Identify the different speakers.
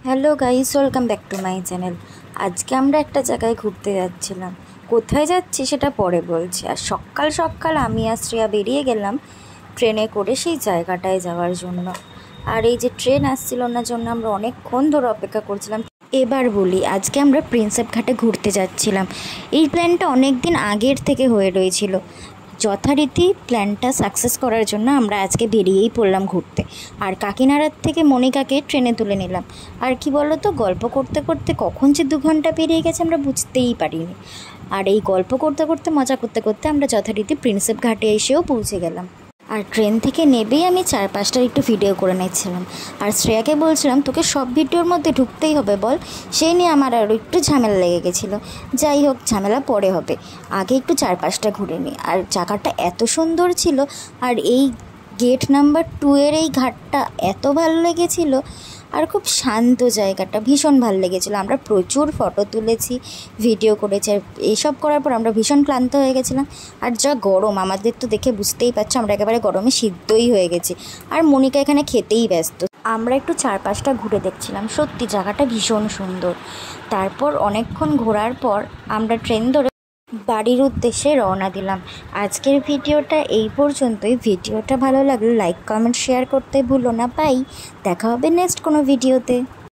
Speaker 1: Hello guys, welcome back to my channel. আজকে আমরা একটা জায়গায় ঘুরতে যাচ্ছিলাম। কোথায় যাচ্ছি সেটা পরে বলছি। আর সকাল সকাল আমি আর শ্রেয়া বেরিয়ে গেলাম ট্রেনে করে সেই জায়গাটায় যাওয়ার জন্য। আর এই যে ট্রেন আসছিল না জন্য আমরা অনেকক্ষণ ধরে অপেক্ষা করছিলাম। এবার বলি, আজকে আমরা প্রিন্সেপ ঘাটে ঘুরতে যাচ্ছিলাম। এই প্ল্যানটা অনেক দিন আগের থেকে হয়ে রয়েছিল। যথারীতি প্ল্যানটা সাকসেস করার জন্য আমরা আজকে বেরিয়েই পড়লাম ঘুরতে। আর কাকিনাড়ার থেকে মনিকাকে ট্রেনে তুলে নিলাম। আর কি বলো তো, গল্প করতে করতে কখন যে 2 ঘন্টা পেরিয়ে গেছে আমরা বুঝতেই পারিনি। আর এই গল্প করতে করতে মজা করতে করতে আমরা যথারীতি প্রিন্সেপ ঘাটে এসেও পৌঁছে গেলাম। আর ট্রেন থেকে নেবেই আমি 4-5টার একটু ভিডিও করে নিচ্ছিলাম। আর শ্রেয়াকে বলছিলাম, তোকে সব ভিডিওর মধ্যে ঢুকতেই হবে বল। সেই নিয়ে আমার আরও একটু ঝামেলা লেগে গেছিলো। যাই হোক, ঝামেলা পরে হবে, আগে একটু 4-5টা ঘুরে নিই। আর জায়গাটা এত সুন্দর ছিল। আর এই গেট নাম্বার 2 এর এই ঘাটটা এত ভালো লেগেছিলো। আর খুব শান্ত জায়গাটা, ভীষণ ভালো লেগেছিলো। আমরা প্রচুর ফটো তুলেছি, ভিডিও করেছি। আর এইসব করার পর আমরা ভীষণ ক্লান্ত হয়ে গেছিলাম। আর যা গরম, আমাদের তো দেখে বুঝতেই পারছো আমরা একেবারে গরমে সিদ্ধই হয়ে গেছি। আর মনিকা এখানে খেতেই ব্যস্ত। আমরা একটু 4-5টা ঘুরে দেখছিলাম। সত্যি জায়গাটা ভীষণ সুন্দর। তারপর অনেকক্ষণ ঘোরার পর আমরা ট্রেন ধরে বাড়ির উদ্দেশ্যে রওনা দিলাম। আজকের ভিডিওটা এই পর্যন্তই। ভিডিওটা ভালো লাগলে লাইক, কমেন্ট, শেয়ার করতে ভুলো না। বাই, দেখা হবে নেক্সট কোনো ভিডিওতে।